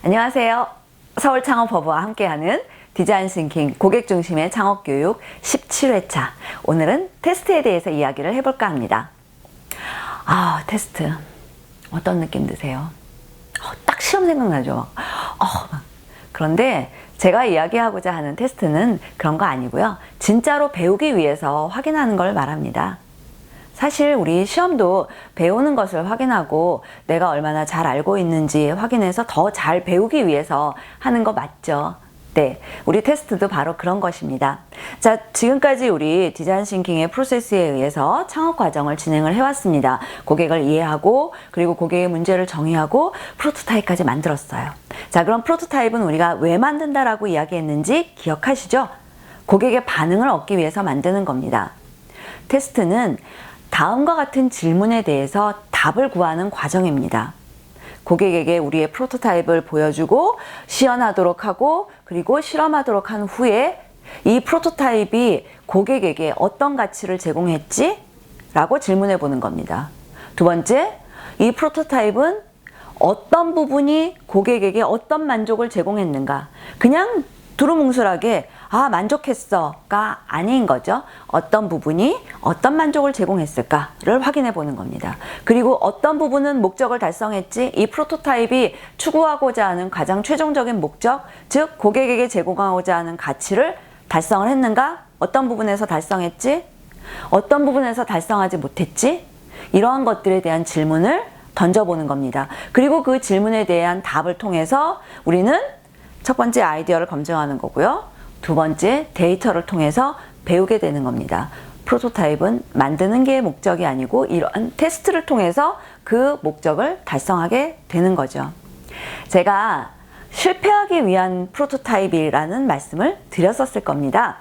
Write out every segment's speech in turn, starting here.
안녕하세요. 서울창업허브와 함께하는 디자인 싱킹 고객 중심의 창업교육 17회차. 오늘은 테스트에 대해서 이야기를 해볼까 합니다. 테스트. 어떤 느낌 드세요? 딱 시험 생각나죠? 그런데 제가 이야기하고자 하는 테스트는 그런 거 아니고요. 진짜로 배우기 위해서 확인하는 걸 말합니다. 사실 우리 시험도 배우는 것을 확인하고 내가 얼마나 잘 알고 있는지 확인해서 더 잘 배우기 위해서 하는 거 맞죠? 네, 우리 테스트도 바로 그런 것입니다. 자, 지금까지 우리 디자인 싱킹의 프로세스에 의해서 창업 과정을 진행을 해왔습니다. 고객을 이해하고 그리고 고객의 문제를 정의하고 프로토타입까지 만들었어요. 자, 그럼 프로토타입은 우리가 왜 만든다라고 이야기했는지 기억하시죠? 고객의 반응을 얻기 위해서 만드는 겁니다. 테스트는 다음과 같은 질문에 대해서 답을 구하는 과정입니다. 고객에게 우리의 프로토타입을 보여주고 시연하도록 하고 그리고 실험하도록 한 후에 이 프로토타입이 고객에게 어떤 가치를 제공했지? 라고 질문해 보는 겁니다. 두 번째, 이 프로토타입은 어떤 부분이 고객에게 어떤 만족을 제공했는가? 그냥 두루뭉술하게 만족했어가 아닌 거죠. 어떤 부분이 어떤 만족을 제공했을까를 확인해 보는 겁니다. 그리고 어떤 부분은 목적을 달성했지, 이 프로토타입이 추구하고자 하는 가장 최종적인 목적, 즉 고객에게 제공하고자 하는 가치를 달성을 했는가? 어떤 부분에서 달성했지? 어떤 부분에서 달성하지 못했지? 이러한 것들에 대한 질문을 던져보는 겁니다. 그리고 그 질문에 대한 답을 통해서 우리는 첫 번째 아이디어를 검증하는 거고요. 두 번째 데이터를 통해서 배우게 되는 겁니다. 프로토타입은 만드는 게 목적이 아니고 이런 테스트를 통해서 그 목적을 달성하게 되는 거죠. 제가 실패하기 위한 프로토타입이라는 말씀을 드렸었을 겁니다.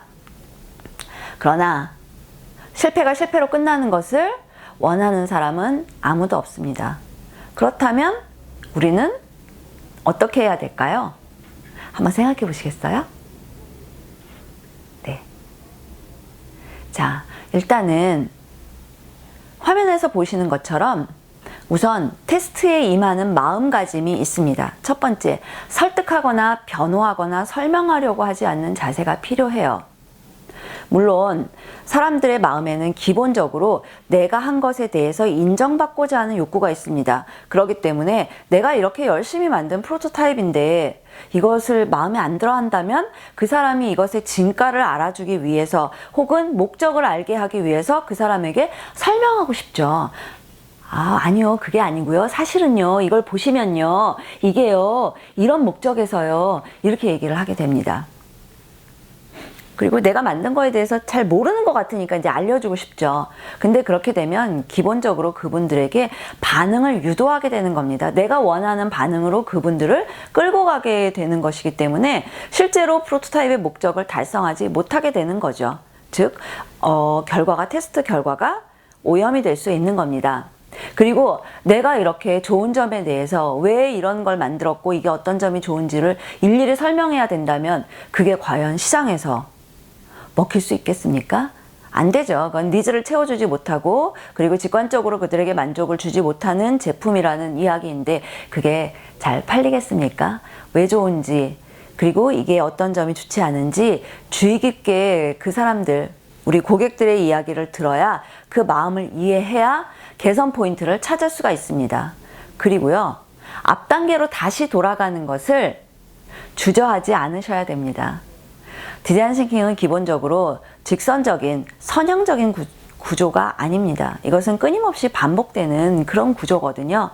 그러나 실패가 실패로 끝나는 것을 원하는 사람은 아무도 없습니다. 그렇다면 우리는 어떻게 해야 될까요? 한번 생각해 보시겠어요? 네. 자, 일단은 화면에서 보시는 것처럼 우선 테스트에 임하는 마음가짐이 있습니다. 첫 번째, 설득하거나 변호하거나 설명하려고 하지 않는 자세가 필요해요. 물론 사람들의 마음에는 기본적으로 내가 한 것에 대해서 인정받고자 하는 욕구가 있습니다. 그렇기 때문에 내가 이렇게 열심히 만든 프로토타입인데 이것을 마음에 안 들어 한다면 그 사람이 이것의 진가를 알아주기 위해서 혹은 목적을 알게 하기 위해서 그 사람에게 설명하고 싶죠. 아니요, 그게 아니고요. 사실은요, 이걸 보시면요, 이게요, 이런 목적에서요, 이렇게 얘기를 하게 됩니다. 그리고 내가 만든 거에 대해서 잘 모르는 것 같으니까 이제 알려주고 싶죠. 근데 그렇게 되면 기본적으로 그분들에게 반응을 유도하게 되는 겁니다. 내가 원하는 반응으로 그분들을 끌고 가게 되는 것이기 때문에 실제로 프로토타입의 목적을 달성하지 못하게 되는 거죠. 즉, 테스트 결과가 오염이 될 수 있는 겁니다. 그리고 내가 이렇게 좋은 점에 대해서 왜 이런 걸 만들었고 이게 어떤 점이 좋은지를 일일이 설명해야 된다면 그게 과연 시장에서 먹힐 수 있겠습니까? 안 되죠. 그건 니즈를 채워주지 못하고 그리고 직관적으로 그들에게 만족을 주지 못하는 제품이라는 이야기인데 그게 잘 팔리겠습니까? 왜 좋은지 그리고 이게 어떤 점이 좋지 않은지 주의 깊게 그 사람들, 우리 고객들의 이야기를 들어야 그 마음을 이해해야 개선 포인트를 찾을 수가 있습니다. 그리고요, 앞 단계로 다시 돌아가는 것을 주저하지 않으셔야 됩니다. 디자인 싱킹은 기본적으로 직선적인, 선형적인 구조가 아닙니다. 이것은 끊임없이 반복되는 그런 구조거든요.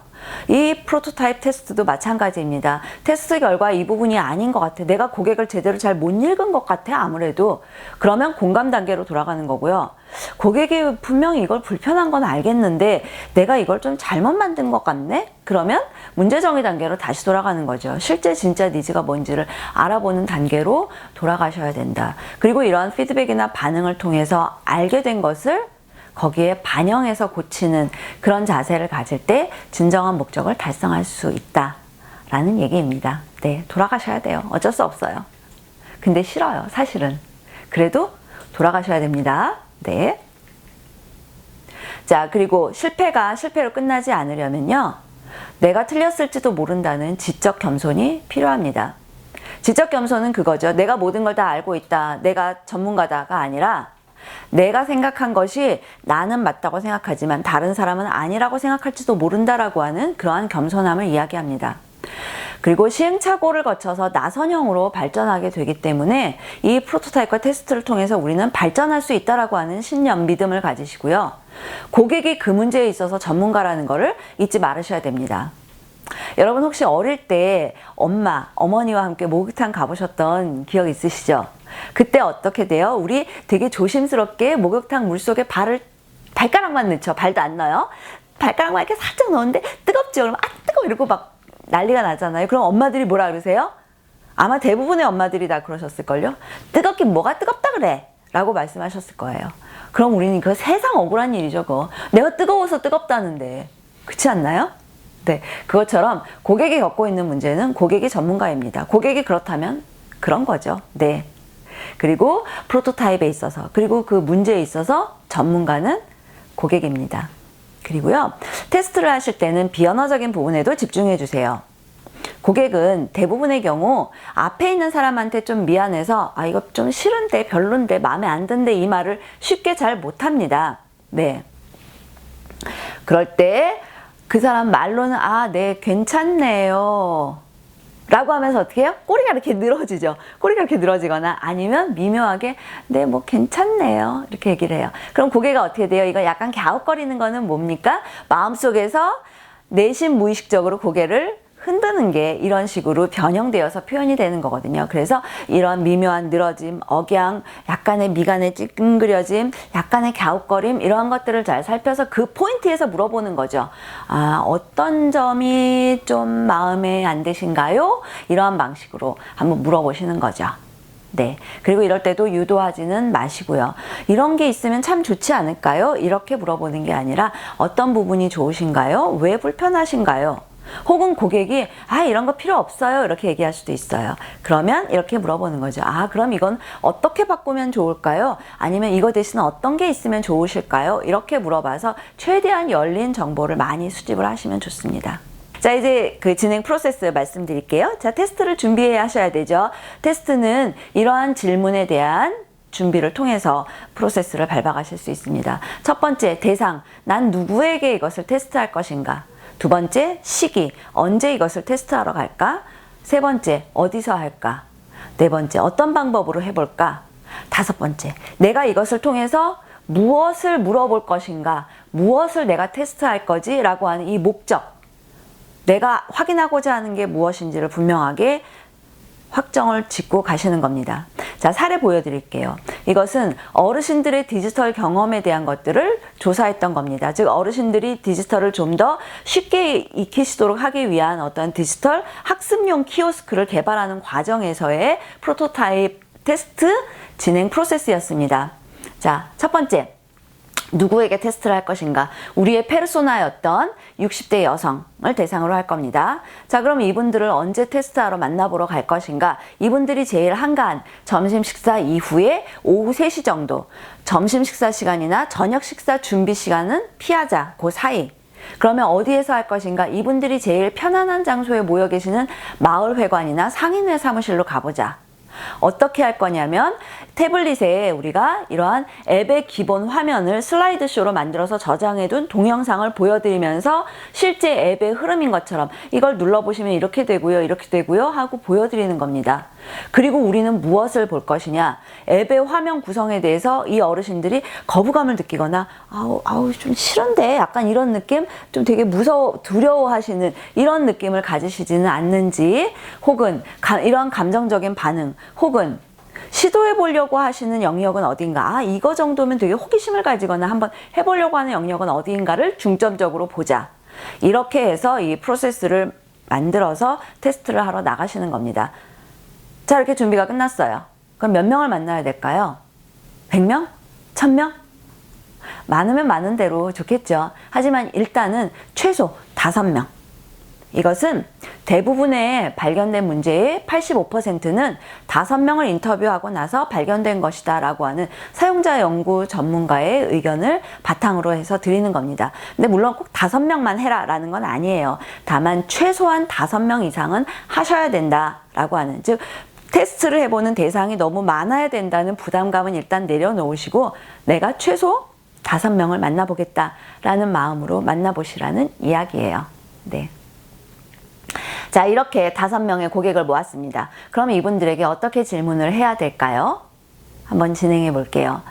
이 프로토타입 테스트도 마찬가지입니다. 테스트 결과 이 부분이 아닌 것 같아. 내가 고객을 제대로 잘 못 읽은 것 같아. 아무래도. 그러면 공감 단계로 돌아가는 거고요. 고객이 분명히 이걸 불편한 건 알겠는데 내가 이걸 좀 잘못 만든 것 같네? 그러면 문제 정의 단계로 다시 돌아가는 거죠. 실제 진짜 니즈가 뭔지를 알아보는 단계로 돌아가셔야 된다. 그리고 이러한 피드백이나 반응을 통해서 알게 된 것을 거기에 반영해서 고치는 그런 자세를 가질 때 진정한 목적을 달성할 수 있다라는 얘기입니다. 네, 돌아가셔야 돼요. 어쩔 수 없어요. 근데 싫어요, 사실은. 그래도 돌아가셔야 됩니다. 네. 자, 그리고 실패가 실패로 끝나지 않으려면요, 내가 틀렸을지도 모른다는 지적 겸손이 필요합니다. 지적 겸손은 그거죠. 내가 모든 걸 다 알고 있다. 내가 전문가다가 아니라 내가 생각한 것이 나는 맞다고 생각하지만 다른 사람은 아니라고 생각할지도 모른다라고 하는 그러한 겸손함을 이야기합니다. 그리고 시행착오를 거쳐서 나선형으로 발전하게 되기 때문에 이 프로토타입과 테스트를 통해서 우리는 발전할 수 있다라고 하는 신념, 믿음을 가지시고요. 고객이 그 문제에 있어서 전문가라는 것을 잊지 말으셔야 됩니다. 여러분 혹시 어릴 때 어머니와 함께 목욕탕 가보셨던 기억 있으시죠? 그때 어떻게 돼요? 우리 되게 조심스럽게 목욕탕 물속에 발가락만 넣죠. 발도 안 넣어요. 발가락만 이렇게 살짝 넣었는데 뜨겁죠? 그러면 뜨거워 이러고 막 난리가 나잖아요. 그럼 엄마들이 뭐라 그러세요? 아마 대부분의 엄마들이 다 그러셨을걸요? 뜨겁긴 뭐가 뜨겁다 그래? 라고 말씀하셨을 거예요. 그럼 우리는 그거 세상 억울한 일이죠. 그거. 내가 뜨거워서 뜨겁다는데. 그렇지 않나요? 네, 그것처럼 고객이 겪고 있는 문제는 고객이 전문가입니다. 고객이 그렇다면 그런 거죠. 네. 그리고 프로토타입에 있어서 그리고 그 문제에 있어서 전문가는 고객입니다. 그리고요, 테스트를 하실 때는 비언어적인 부분에도 집중해 주세요. 고객은 대부분의 경우 앞에 있는 사람한테 좀 미안해서 이거 좀 싫은데 별론데 마음에 안 든데 이 말을 쉽게 잘 못합니다. 네. 그럴 때 그 사람 말로는 네, 괜찮네요 라고 하면서 어떻게 해요? 꼬리가 이렇게 늘어지죠. 꼬리가 이렇게 늘어지거나 아니면 미묘하게 네, 뭐 괜찮네요 이렇게 얘기를 해요. 그럼 고객가 어떻게 돼요? 이거 약간 갸웃거리는 거는 뭡니까? 마음속에서 내심 무의식적으로 고개를 흔드는 게 이런 식으로 변형되어서 표현이 되는 거거든요. 그래서 이런 미묘한 늘어짐, 억양, 약간의 미간의 찡그려짐, 약간의 갸웃거림 이러한 것들을 잘 살펴서 그 포인트에서 물어보는 거죠. 어떤 점이 좀 마음에 안 드신가요? 이러한 방식으로 한번 물어보시는 거죠. 네. 그리고 이럴 때도 유도하지는 마시고요. 이런 게 있으면 참 좋지 않을까요? 이렇게 물어보는 게 아니라 어떤 부분이 좋으신가요? 왜 불편하신가요? 혹은 고객이 이런 거 필요 없어요 이렇게 얘기할 수도 있어요. 그러면 이렇게 물어보는 거죠. 그럼 이건 어떻게 바꾸면 좋을까요? 아니면 이거 대신 어떤 게 있으면 좋으실까요? 이렇게 물어봐서 최대한 열린 정보를 많이 수집을 하시면 좋습니다. 자, 이제 그 진행 프로세스 말씀드릴게요. 자, 테스트를 준비해야 하셔야 되죠. 테스트는 이러한 질문에 대한 준비를 통해서 프로세스를 밟아가실 수 있습니다. 첫 번째, 대상. 난 누구에게 이것을 테스트할 것인가? 두 번째, 시기. 언제 이것을 테스트하러 갈까? 세 번째, 어디서 할까? 네 번째, 어떤 방법으로 해볼까? 다섯 번째, 내가 이것을 통해서 무엇을 물어볼 것인가? 무엇을 내가 테스트할 거지? 라고 하는 이 목적. 내가 확인하고자 하는 게 무엇인지를 분명하게 확정을 짓고 가시는 겁니다. 자, 사례 보여드릴게요. 이것은 어르신들의 디지털 경험에 대한 것들을 조사했던 겁니다. 즉 어르신들이 디지털을 좀 더 쉽게 익히시도록 하기 위한 어떤 디지털 학습용 키오스크를 개발하는 과정에서의 프로토타입 테스트 진행 프로세스였습니다. 자, 첫 번째. 누구에게 테스트를 할 것인가? 우리의 페르소나였던 60대 여성을 대상으로 할 겁니다. 자, 그럼 이분들을 언제 테스트하러 만나보러 갈 것인가? 이분들이 제일 한가한 점심 식사 이후에 오후 3시 정도, 점심 식사 시간이나 저녁 식사 준비 시간은 피하자. 그 사이. 그러면 어디에서 할 것인가? 이분들이 제일 편안한 장소에 모여 계시는 마을회관이나 상인회 사무실로 가보자. 어떻게 할 거냐면 태블릿에 우리가 이러한 앱의 기본 화면을 슬라이드쇼로 만들어서 저장해둔 동영상을 보여드리면서 실제 앱의 흐름인 것처럼 이걸 눌러보시면 이렇게 되고요 하고 보여드리는 겁니다. 그리고 우리는 무엇을 볼 것이냐? 앱의 화면 구성에 대해서 이 어르신들이 거부감을 느끼거나 아우 좀 싫은데 약간 이런 느낌? 좀 되게 두려워하시는 이런 느낌을 가지시지는 않는지, 혹은 이러한 감정적인 반응, 혹은 시도해 보려고 하시는 영역은 어딘가, 이거 정도면 되게 호기심을 가지거나 한번 해보려고 하는 영역은 어디인가를 중점적으로 보자. 이렇게 해서 이 프로세스를 만들어서 테스트를 하러 나가시는 겁니다. 자, 이렇게 준비가 끝났어요. 그럼 몇 명을 만나야 될까요? 100명? 1000명? 많으면 많은 대로 좋겠죠. 하지만 일단은 최소 5명. 이것은 대부분의 발견된 문제의 85%는 5명을 인터뷰하고 나서 발견된 것이다 라고 하는 사용자 연구 전문가의 의견을 바탕으로 해서 드리는 겁니다. 근데 물론 꼭 5명만 해라 라는 건 아니에요. 다만 최소한 5명 이상은 하셔야 된다 라고 하는, 즉 테스트를 해보는 대상이 너무 많아야 된다는 부담감은 일단 내려놓으시고 내가 최소 5명을 만나보겠다라는 마음으로 만나보시라는 이야기예요. 네. 자, 이렇게 5명의 고객을 모았습니다. 그럼 이분들에게 어떻게 질문을 해야 될까요? 한번 진행해 볼게요.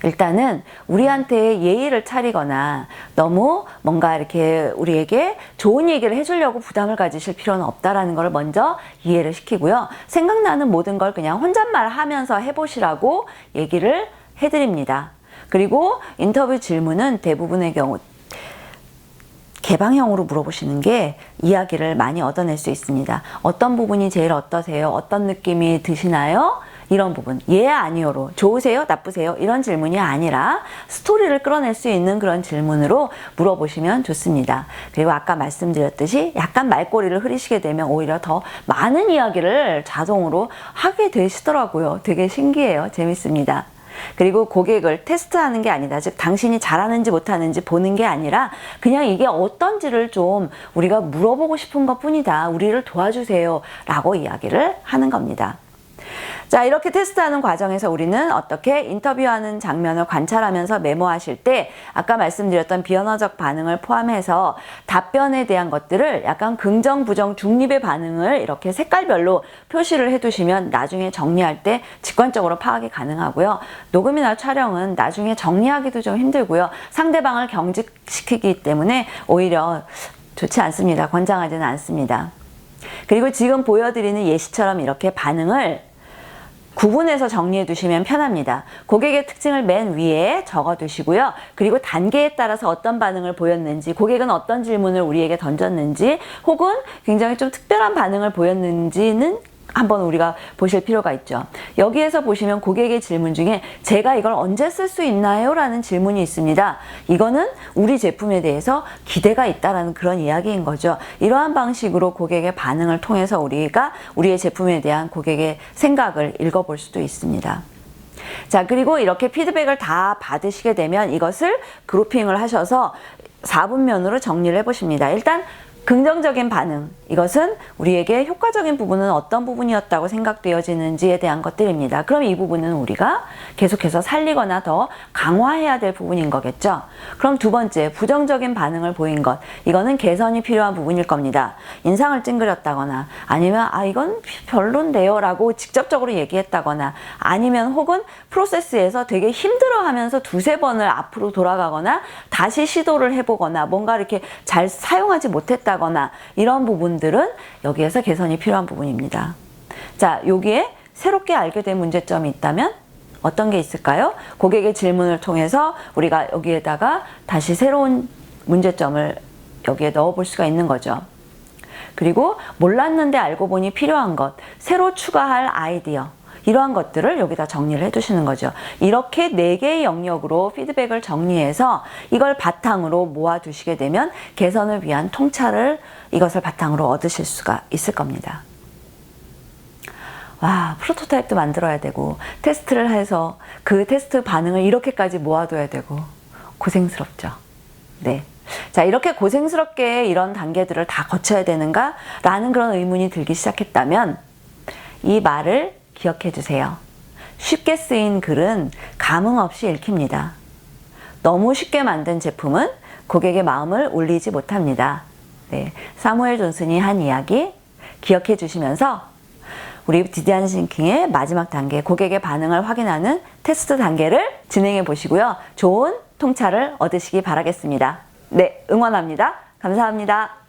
일단은 우리한테 예의를 차리거나 너무 뭔가 이렇게 우리에게 좋은 얘기를 해주려고 부담을 가지실 필요는 없다라는 걸 먼저 이해를 시키고요. 생각나는 모든 걸 그냥 혼잣말 하면서 해보시라고 얘기를 해드립니다. 그리고 인터뷰 질문은 대부분의 경우 개방형으로 물어보시는 게 이야기를 많이 얻어낼 수 있습니다. 어떤 부분이 제일 어떠세요? 어떤 느낌이 드시나요? 이런 부분, 예, 아니요로, 좋으세요? 나쁘세요? 이런 질문이 아니라 스토리를 끌어낼 수 있는 그런 질문으로 물어보시면 좋습니다. 그리고 아까 말씀드렸듯이 약간 말꼬리를 흐리시게 되면 오히려 더 많은 이야기를 자동으로 하게 되시더라고요. 되게 신기해요. 재밌습니다. 그리고 고객을 테스트하는 게 아니다. 즉 당신이 잘하는지 못하는지 보는 게 아니라 그냥 이게 어떤지를 좀 우리가 물어보고 싶은 것 뿐이다. 우리를 도와주세요 라고 이야기를 하는 겁니다. 자, 이렇게 테스트하는 과정에서 우리는 어떻게 인터뷰하는 장면을 관찰하면서 메모하실 때 아까 말씀드렸던 비언어적 반응을 포함해서 답변에 대한 것들을 약간 긍정, 부정, 중립의 반응을 이렇게 색깔별로 표시를 해두시면 나중에 정리할 때 직관적으로 파악이 가능하고요. 녹음이나 촬영은 나중에 정리하기도 좀 힘들고요. 상대방을 경직시키기 때문에 오히려 좋지 않습니다. 권장하지는 않습니다. 그리고 지금 보여드리는 예시처럼 이렇게 반응을 구분해서 정리해 두시면 편합니다. 고객의 특징을 맨 위에 적어 두시고요. 그리고 단계에 따라서 어떤 반응을 보였는지, 고객은 어떤 질문을 우리에게 던졌는지, 혹은 굉장히 좀 특별한 반응을 보였는지는 한번 우리가 보실 필요가 있죠. 여기에서 보시면 고객의 질문 중에 제가 이걸 언제 쓸 수 있나요? 라는 질문이 있습니다. 이거는 우리 제품에 대해서 기대가 있다라는 그런 이야기인 거죠. 이러한 방식으로 고객의 반응을 통해서 우리가 우리의 제품에 대한 고객의 생각을 읽어볼 수도 있습니다. 자, 그리고 이렇게 피드백을 다 받으시게 되면 이것을 그룹핑을 하셔서 4분면으로 정리를 해보십니다. 일단 긍정적인 반응, 이것은 우리에게 효과적인 부분은 어떤 부분이었다고 생각되어지는지에 대한 것들입니다. 그럼 이 부분은 우리가 계속해서 살리거나 더 강화해야 될 부분인 거겠죠. 그럼 두 번째, 부정적인 반응을 보인 것, 이거는 개선이 필요한 부분일 겁니다. 인상을 찡그렸다거나 아니면 이건 별론데요 라고 직접적으로 얘기했다거나 아니면 혹은 프로세스에서 되게 힘들어하면서 두세 번을 앞으로 돌아가거나 다시 시도를 해보거나 뭔가 이렇게 잘 사용하지 못했다 거나 이런 부분들은 여기에서 개선이 필요한 부분입니다. 자, 여기에 새롭게 알게 된 문제점이 있다면 어떤 게 있을까요? 고객의 질문을 통해서 우리가 여기에다가 다시 새로운 문제점을 여기에 넣어 볼 수가 있는 거죠. 그리고 몰랐는데 알고 보니 필요한 것, 새로 추가할 아이디어, 이러한 것들을 여기다 정리를 해두시는 거죠. 이렇게 4개의 영역으로 피드백을 정리해서 이걸 바탕으로 모아두시게 되면 개선을 위한 통찰을 이것을 바탕으로 얻으실 수가 있을 겁니다. 와, 프로토타입도 만들어야 되고 테스트를 해서 그 테스트 반응을 이렇게까지 모아둬야 되고 고생스럽죠. 네. 자, 이렇게 고생스럽게 이런 단계들을 다 거쳐야 되는가? 라는 그런 의문이 들기 시작했다면 이 말을 기억해 주세요. 쉽게 쓰인 글은 감흥 없이 읽힙니다. 너무 쉽게 만든 제품은 고객의 마음을 울리지 못합니다. 네, 사무엘 존슨이 한 이야기 기억해 주시면서 우리 디자인 싱킹의 마지막 단계, 고객의 반응을 확인하는 테스트 단계를 진행해 보시고요. 좋은 통찰을 얻으시기 바라겠습니다. 네, 응원합니다. 감사합니다.